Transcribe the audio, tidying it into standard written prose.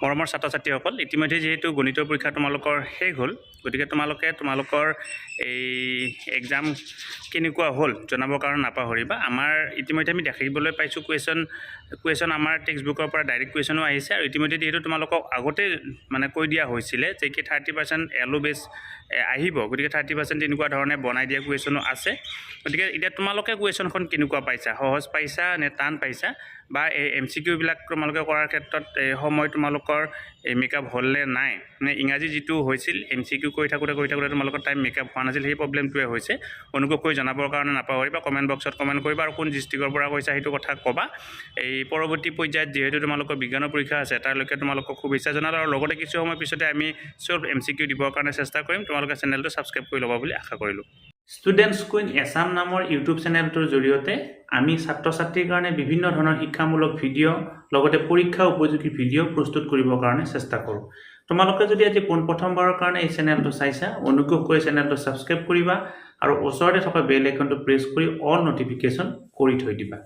মৰমৰ ছাত্ৰ-ছাত্ৰীসকল ইতিমধ্যে যেহেতু গণিতৰ পৰীক্ষা তোমালোকৰ শেষ হ'ল গতিকে তোমালোকৰ এই এক্সাম কেনেকুৱা হ'ল জনাবৰ কাৰণে নাপাহৰিবা আমাৰ ইতিমধ্যে আমি দেখিবলৈ পাইছোঁ কুৱেশ্যন আমাৰ টেক্সট বুকৰ পৰা ডাইৰেক্ট কুৱেশ্যনো আহিছে আৰু ইতিমধ্যে যেহেতু তোমালোকক আগতে মানে কৈ দিয়া হৈছিলে যে কি 30% এলো বেছ আহিব গতিকে 30% তেনেকুৱা ধৰণে বনাই দিয়া কুৱেশ্যনো আছে গতিকে এতিয়া তোমালোকে কুৱেশ্যনখন কেনেকুৱা পাইছা সহজ পাইছা নে টান পাইছা বা এই MCQ বিলাক তোমালোকে কৰাৰ ক্ষেত্ৰত সময় তোমালোকৰ মেকআপ হ'লে নাই মানে ইংৰাজী যেটো হৈছিল MCQ কৈ থাকোতে তোমালোকৰ টাইম মেকআপ হোৱা নাছিল সেই প্ৰবলেমটোৱে হৈছে অনুগ্ৰহ কৰি জনাবৰ কাৰণে নাপাহৰিবা কমেন্ট বক্সত কমেন্ট কৰিবা আৰু কোন ডিস্ট্ৰিক্টৰ পৰা কৈছা সেইটো কথা ক'বা এই পৰৱৰ্তী পৰ্যায়ত যেহেতু তোমালোকৰ বিজ্ঞানৰ পৰীক্ষা আছে তাৰলৈকে তোমালোকক শুভেচ্ছা জনালো আৰু লগতে কিছু সময় পিছতে আমি সব MCQ দিবৰ কাৰণে চেষ্টা কৰিম তোমালোকে চেনেলটো সাবস্ক্ৰাইব কৰি ল'বা বুলি আশা কৰিলো ষ্টুডেন্টস কুইন এছাম নামৰ ইউটিউব চেনেলটোৰ জৰিয়তে আমি ছাত্ৰ-ছাত্ৰীৰ কাৰণে বিভিন্ন ধৰণৰ শিক্ষামূলক ভিডিঅ' লগতে পৰীক্ষা উপযোগী ভিডিঅ' প্ৰস্তুত কৰিবৰ কাৰণে চেষ্টা কৰোঁ তোমালোকে যদি আজি প্ৰথমবাৰৰ কাৰণে এই চেনেলটো চাইছা অনুগ্ৰহ কৰি চেনেলটো সাবস্ক্ৰাইব কৰিবা আৰু ওচৰতে থকা বেল আইকনটো প্ৰেছ কৰি অল নটিফিকেশন কৰি থৈ দিবা